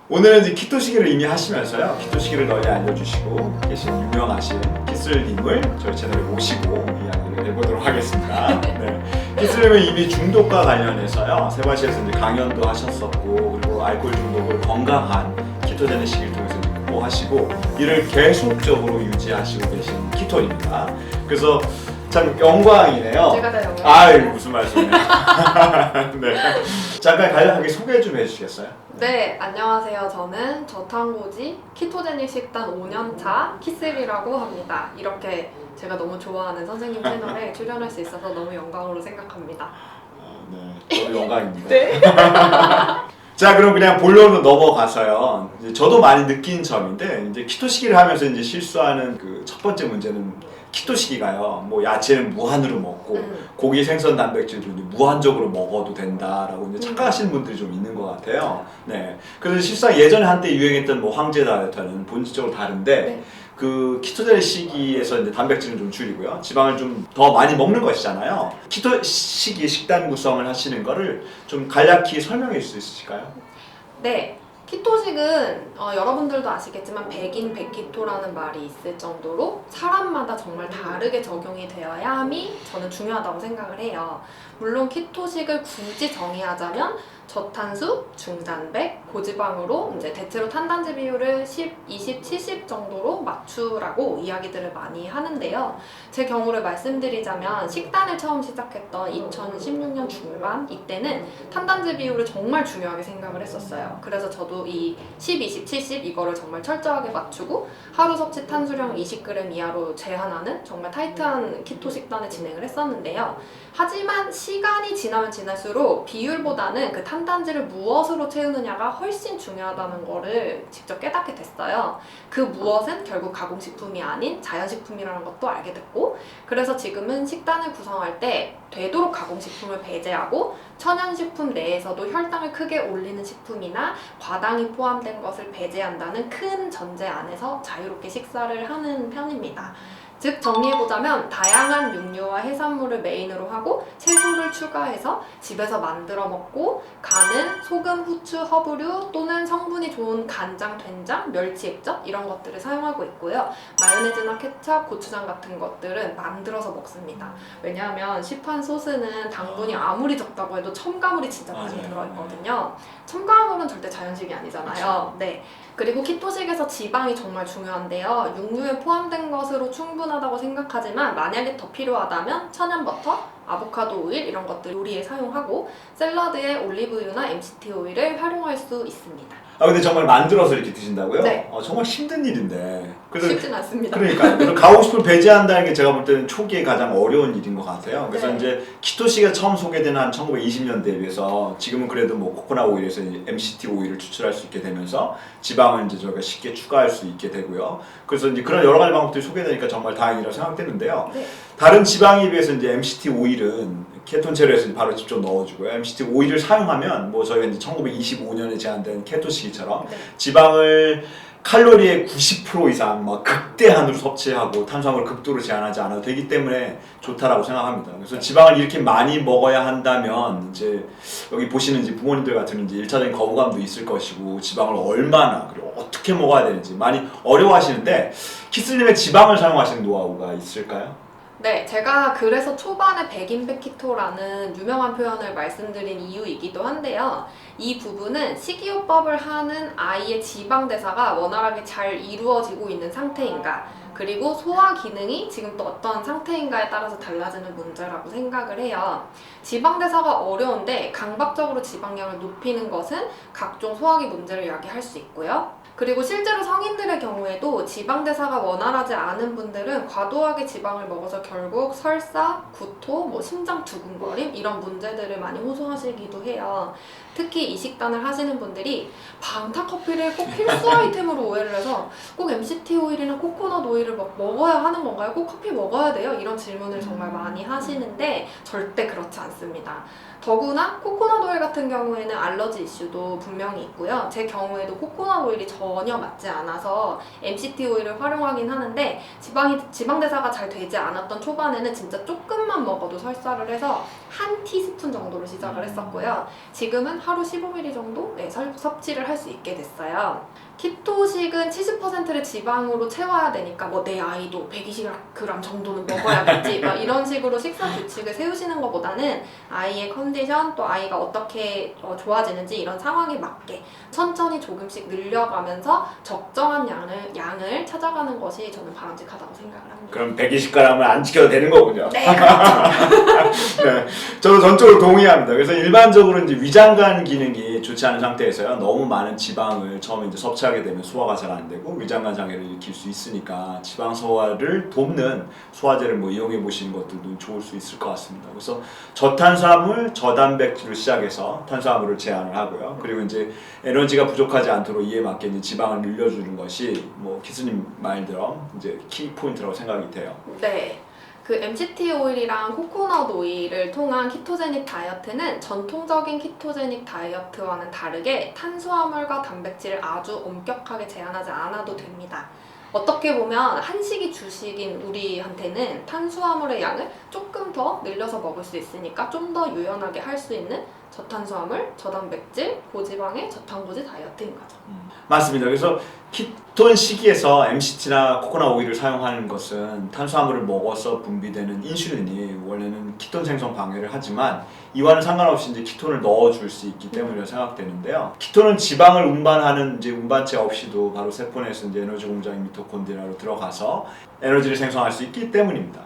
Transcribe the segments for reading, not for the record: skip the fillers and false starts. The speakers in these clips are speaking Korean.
오늘은 이제 키토시계를 이미 하시면서요. 키토시계를 널리 알려주시고 계신 유명하신 키슬님을 저희 채널에 모시고 이야기를 해보도록 하겠습니다. 네. 키슬님은 이미 중독과 관련해서요. 세바시에서 이제 강연도 하셨었고 그리고 알코올 중독을 건강한 키토제네식을 통해서 극복하시고 이를 계속적으로 유지하시고 계신 키토입니다. 그래서 참 영광이네요. 제가 다 영광. 아이 무슨 말씀이에요? 네. 잠깐 간략하게 소개 좀 해주시겠어요? 네, 안녕하세요. 저는 저탄고지 키토제닉 식단 5년차 키슬이라고 합니다. 이렇게 제가 너무 좋아하는 선생님 채널에 출연할 수 있어서 너무 영광으로 생각합니다. 네, 저도 영광입니다. 네. 자, 그럼 그냥 본론으로 넘어가서요. 이제 저도 많이 느낀 점인데 이제 키토시기를 하면서 이제 실수하는 그 첫 번째 문제는 키토시기가요. 뭐 야채는 무한으로 먹고 고기, 생선, 단백질도 이제 무한적으로 먹어도 된다라고 이제 착각하시는 분들이 좀 있는 것 같아요. 네. 그래서 실상 예전에 한때 유행했던 뭐 황제 다이어트는 본질적으로 다른데 네. 그 키토제닉 시기에서 이제 단백질을 좀 줄이고요. 지방을 좀 더 많이 먹는 것이잖아요. 키토 시기 식단 구성을 하시는 거를 좀 간략히 설명해 줄 수 있으실까요? 네. 키토식은 여러분들도 아시겠지만 백인 백키토라는 말이 있을 정도로 사람마다 정말 다르게 적용이 되어야 함이 저는 중요하다고 생각을 해요. 물론 키토식을 굳이 정의하자면 저탄수, 중단백, 고지방으로 이제 대체로 탄단지 비율을 10, 20, 70 정도로 맞추라고 이야기들을 많이 하는데요. 제 경우를 말씀드리자면 식단을 처음 시작했던 2016년 중반 이때는 탄단지 비율을 정말 중요하게 생각을 했었어요. 그래서 저도 이 10, 20, 70 이거를 정말 철저하게 맞추고 하루 섭취 탄수량 20g 이하로 제한하는 정말 타이트한 키토 식단을 진행을 했었는데요. 하지만 시간이 지나면 지날수록 비율보다는 그 탄단지를 무엇으로 채우느냐가 훨씬 중요하다는 거를 직접 깨닫게 됐어요. 그 무엇은 결국 가공식품이 아닌 자연식품이라는 것도 알게 됐고, 그래서 지금은 식단을 구성할 때 되도록 가공식품을 배제하고 천연식품 내에서도 혈당을 크게 올리는 식품이나 과당이 포함된 것을 배제한다는 큰 전제 안에서 자유롭게 식사를 하는 편입니다. 즉 정리해보자면 다양한 육류와 해산물을 메인으로 하고 채소를 추가해서 집에서 만들어 먹고 간은 소금, 후추, 허브류 또는 성분이 좋은 간장, 된장, 멸치 액젓 이런 것들을 사용하고 있고요. 마요네즈나 케첩, 고추장 같은 것들은 만들어서 먹습니다. 왜냐하면 시판 소스는 당분이 아무리 적다고 해도 첨가물이 진짜 많이 들어있거든요. 첨가물은 절대 자연식이 아니잖아요. 네. 그리고 키토식에서 지방이 정말 중요한데요. 육류에 포함된 것으로 충분하다고 생각하지만 만약에 더 필요하다면 천연버터, 아보카도 오일 이런 것들 요리에 사용하고 샐러드에 올리브유나 MCT 오일을 활용할 수 있습니다. 아 근데 정말 만들어서 이렇게 드신다고요? 네. 정말 힘든 일인데. 쉽진 않습니다. 그러니까 그래서 가공식품을 배제한다는 게 제가 볼 때는 초기에 가장 어려운 일인 것 같아요. 그래서 네. 이제 키토시가 처음 소개된 한 1920년대에 비해서 지금은 그래도 뭐 코코넛 오일에서 MCT 오일을 추출할 수 있게 되면서 지방을 이제 저희가 쉽게 추가할 수 있게 되고요. 그래서 이제 그런 여러 가지 방법들이 소개되니까 정말 다행이라고 생각되는데요. 네. 다른 지방에 비해서 이제 MCT 오일은 케톤 재료에서 바로 직접 넣어주고요. MCT 오일을 사용하면 뭐 저희가 이제 1925년에 제안된 케토 시기처럼 네. 지방을 칼로리의 90% 이상 막 극대한으로 섭취하고 탄수화물을 극도로 제한하지 않아도 되기 때문에 좋다라고 생각합니다. 그래서 지방을 이렇게 많이 먹어야 한다면 이제 여기 보시는 이제 부모님들 같은 이제 1차적인 거부감도 있을 것이고 지방을 얼마나 그리고 어떻게 먹어야 되는지 많이 어려워하시는데 키슬님의 지방을 사용하시는 노하우가 있을까요? 네, 제가 그래서 초반에 백인 백키토라는 유명한 표현을 말씀드린 이유이기도 한데요. 이 부분은 식이요법을 하는 아이의 지방 대사가 원활하게 잘 이루어지고 있는 상태인가, 그리고 소화 기능이 지금 또 어떤 상태인가에 따라서 달라지는 문제라고 생각을 해요. 지방 대사가 어려운데 강박적으로 지방량을 높이는 것은 각종 소화기 문제를 야기할 수 있고요. 그리고 실제로 성인들의 경우에도 지방 대사가 원활하지 않은 분들은 과도하게 지방을 먹어서 결국 설사, 구토, 심장 두근거림 이런 문제들을 많이 호소하시기도 해요. 특히 이 식단을 하시는 분들이 방타 커피를 꼭 필수 아이템으로 오해를 해서 꼭 MCT 오일이나 코코넛 오일을 먹어야 하는 건가요? 꼭 커피 먹어야 돼요? 이런 질문을 정말 많이 하시는데 절대 그렇지 않습니다. 더구나 코코넛 오일 같은 경우에는 알러지 이슈도 분명히 있고요. 제 경우에도 코코넛 오일이 전혀 맞지 않아서 MCT 오일을 활용하긴 하는데 지방 대사가 잘 되지 않았던 초반에는 진짜 조금만 먹어도 설사를 해서 한 티스푼 정도로 시작을 했었고요. 지금은 하루 15ml 정도 섭취를 할 수 있게 됐어요. 키토식은 70%를 지방으로 채워야 되니까 뭐 내 아이도 120g 정도는 먹어야겠지 막 이런 식으로 식사 규칙을 세우시는 것보다는 아이의 컨디션 또 아이가 어떻게 좋아지는지 이런 상황에 맞게 천천히 조금씩 늘려가면서 적정한 양을 찾아가는 것이 저는 바람직하다고 생각을 합니다. 그럼 120g을 안 지켜도 되는 거군요. 네, 그렇죠. 네, 저도 전적으로 동의합니다. 그래서 일반적으로 이제 위장관 기능이 좋지 않은 상태에서요, 너무 많은 지방을 처음에 이제 섭취하게 되면 소화가 잘 안 되고 위장관 장애를 일으킬 수 있으니까 지방 소화를 돕는 소화제를 뭐 이용해 보시는 것들도 좋을 수 있을 것 같습니다. 그래서 저탄수화물, 저단백질을 시작해서 탄수화물을 제한을 하고요. 그리고 이제 에너지가 부족하지 않도록 이에 맞게 이제 지방을 늘려주는 것이 뭐 기수님 말대로 이제 키 포인트라고 생각이 돼요. 네. 그 MCT 오일이랑 코코넛 오일을 통한 키토제닉 다이어트는 전통적인 키토제닉 다이어트와는 다르게 탄수화물과 단백질을 아주 엄격하게 제한하지 않아도 됩니다. 어떻게 보면 한식이 주식인 우리한테는 탄수화물의 양을 조금 더 늘려서 먹을 수 있으니까 좀 더 유연하게 할 수 있는 저탄수화물, 저단백질, 고지방의 저탄고지 다이어트인 거죠. 맞습니다. 그래서 키톤 시기에서 MCT나 코코넛 오일을 사용하는 것은 탄수화물을 먹어서 분비되는 인슐린이 원래는 키톤 생성 방해를 하지만 이와는 상관없이 이제 키톤을 넣어줄 수 있기 때문이라고 생각되는데요. 키톤은 지방을 운반하는 이제 운반체 없이도 바로 세포 내에서 이제 에너지 공장인 미토콘드리아로 들어가서 에너지를 생성할 수 있기 때문입니다.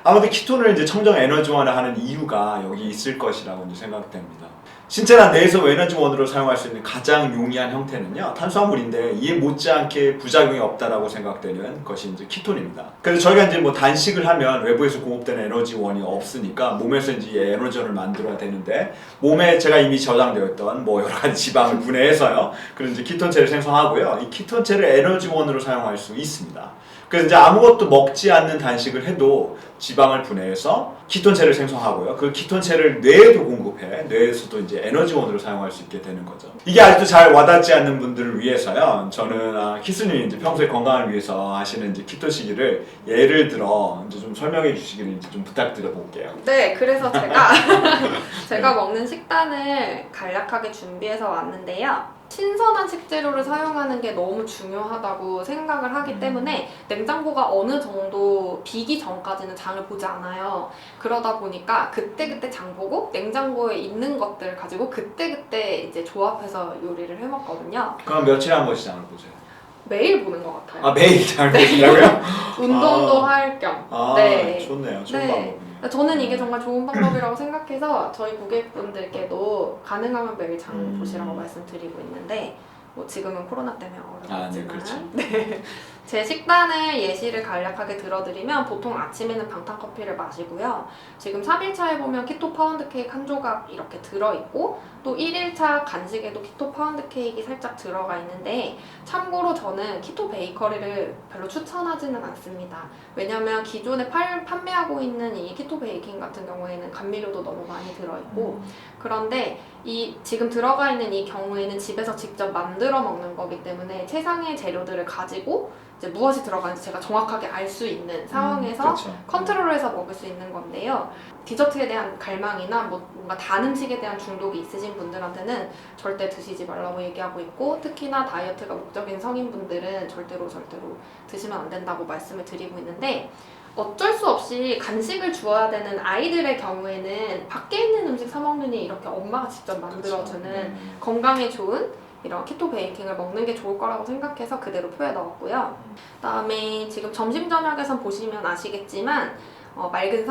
아무튼 키톤을 이제 청정 에너지원을 하는 이유가 여기 있을 것이라고 이제 생각됩니다. 신체나 뇌에서 에너지원으로 사용할 수 있는 가장 용이한 형태는요, 탄수화물인데 이에 못지않게 부작용이 없다라고 생각되는 것이 이제 키톤입니다. 그래서 저희가 이제 뭐 단식을 하면 외부에서 공급되는 에너지원이 없으니까 몸에서 이제 에너지원을 만들어야 되는데 몸에 제가 이미 저장되어 있던 뭐 여러 가지 지방을 분해해서요, 그런 이제 키톤체를 생성하고요. 이 키톤체를 에너지원으로 사용할 수 있습니다. 그래서 이제 아무것도 먹지 않는 단식을 해도 지방을 분해해서 키톤체를 생성하고요. 그 키톤체를 뇌에도 공급해 뇌에서도 이제 에너지원으로 사용할 수 있게 되는 거죠. 이게 아직도 잘 와닿지 않는 분들을 위해서요. 저는 키스님이 이제 평소에 건강을 위해서 하시는 이제 키토 시기를 예를 들어 이제 좀 설명해 주시기를 이제 좀 부탁드려 볼게요. 네, 그래서 제가 먹는 식단을 간략하게 준비해서 왔는데요. 신선한 식재료를 사용하는 게 너무 중요하다고 생각을 하기 때문에 냉장고가 어느 정도 비기 전까지는 장을 보지 않아요. 그러다 보니까 그때그때 장 보고 냉장고에 있는 것들 가지고 그때그때 이제 조합해서 요리를 해 먹거든요. 그럼 며칠에 한 번씩 장을 보세요? 매일 보는 것 같아요. 아, 매일 장을 보신다고요? 운동도 할 겸. 네. 좋네요. 좋은 네. 방법이네요. 저는 이게 정말 좋은 방법이라고 생각해서 저희 고객분들께도 가능하면 매일 장 보시라고 말씀드리고 있는데 뭐 지금은 코로나 때문에 어렵지만 네, 그렇죠. 네. 제 식단을 예시를 간략하게 들어드리면 보통 아침에는 방탄커피를 마시고요. 지금 3일차에 보면 키토 파운드 케이크 한 조각 이렇게 들어있고 또 1일차 간식에도 키토 파운드 케이크가 살짝 들어가 있는데 참고로 저는 키토 베이커리를 별로 추천하지는 않습니다. 왜냐면 기존에 판매하고 있는 이 키토 베이킹 같은 경우에는 감미료도 너무 많이 들어있고 그런데 이 지금 들어가 있는 이 경우에는 집에서 직접 만들어 먹는 거기 때문에 최상의 재료들을 가지고 이제 무엇이 들어가는지 제가 정확하게 알 수 있는 상황에서 그렇죠. 컨트롤해서 먹을 수 있는 건데요. 디저트에 대한 갈망이나 뭔가 단 음식에 대한 중독이 있으신 분들한테는 절대 드시지 말라고 얘기하고 있고 특히나 다이어트가 목적인 성인분들은 절대로 드시면 안 된다고 말씀을 드리고 있는데 어쩔 수 없이 간식을 주어야 되는 아이들의 경우에는 밖에 있는 음식 사 먹느니 이렇게 엄마가 직접 만들어주는 건강에 좋은 이런 키토 베이킹을 먹는 게 좋을 거라고 생각해서 그대로 표에 넣었고요. 그다음에 지금 점심 저녁에선 보시면 아시겠지만 맑은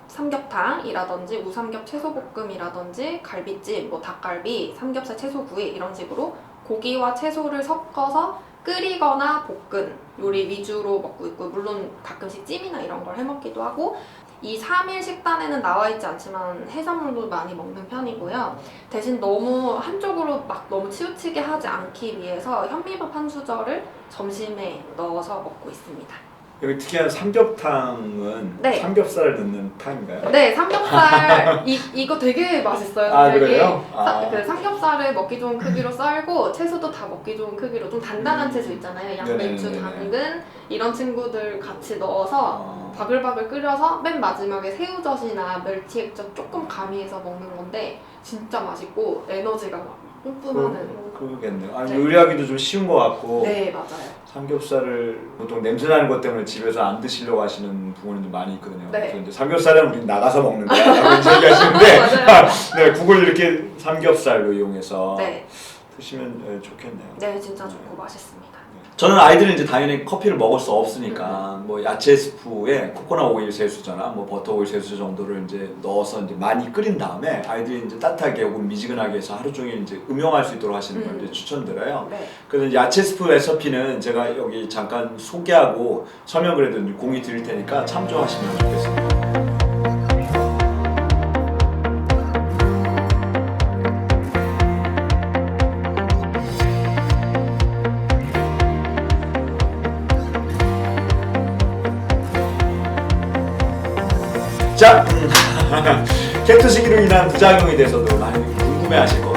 삼겹탕이라든지 우삼겹 채소볶음이라든지 갈비찜, 뭐 닭갈비, 삼겹살 채소구이 이런 식으로 고기와 채소를 섞어서 끓이거나 볶은 요리 위주로 먹고 있고 물론 가끔씩 찜이나 이런 걸 해먹기도 하고 이 3일 식단에는 나와 있지 않지만 해산물도 많이 먹는 편이고요. 대신 너무 한쪽으로 막 너무 치우치게 하지 않기 위해서 현미밥 한 수저를 점심에 넣어서 먹고 있습니다. 여기 특이한 삼겹탕은 네. 삼겹살을 넣는 탕인가요? 네, 삼겹살 이거 되게 맛있어요. 아, 되게. 그래요? 아. 그 삼겹살을 먹기 좋은 크기로 썰고 채소도 다 먹기 좋은 크기로 좀 단단한 채소 있잖아요. 양배추, 네네네네. 당근 이런 친구들 같이 넣어서 어. 바글바글 끓여서 맨 마지막에 새우젓이나 멸치 액젓 조금 가미해서 먹는 건데 진짜 맛있고 에너지가 막 뿜뿜하는. 그러겠네요. 네. 요리하기도 좀 쉬운 것 같고 네, 맞아요. 삼겹살을 보통 냄새 나는 것 때문에 집에서 안 드시려고 하시는 부모님들 많이 있거든요. 네. 그래서 이제 삼겹살은 우리 나가서 먹는 거야 라고 이제 얘기하시는데 맞아요. 네, 국을 이렇게 삼겹살로 이용해서 네, 드시면 좋겠네요. 네, 진짜 좋고 맛있습니다. 저는 아이들은 이제 당연히 커피를 먹을 수 없으니까 뭐 야채 스프에 코코넛 오일 세수저나 뭐 버터 오일 세수저 정도를 이제 넣어서 이제 많이 끓인 다음에 아이들이 이제 따뜻하게 혹은 미지근하게 해서 하루 종일 이제 음용할 수 있도록 하시는 걸 이제 추천드려요. 네. 그래서 야채 스프 레시피는 제가 여기 잠깐 소개하고 설명글에도 이제 공유 드릴 테니까 참조하시면 좋겠습니다. 자, 케토식으로 인한 부작용에 대해서도 많이 궁금해하실 것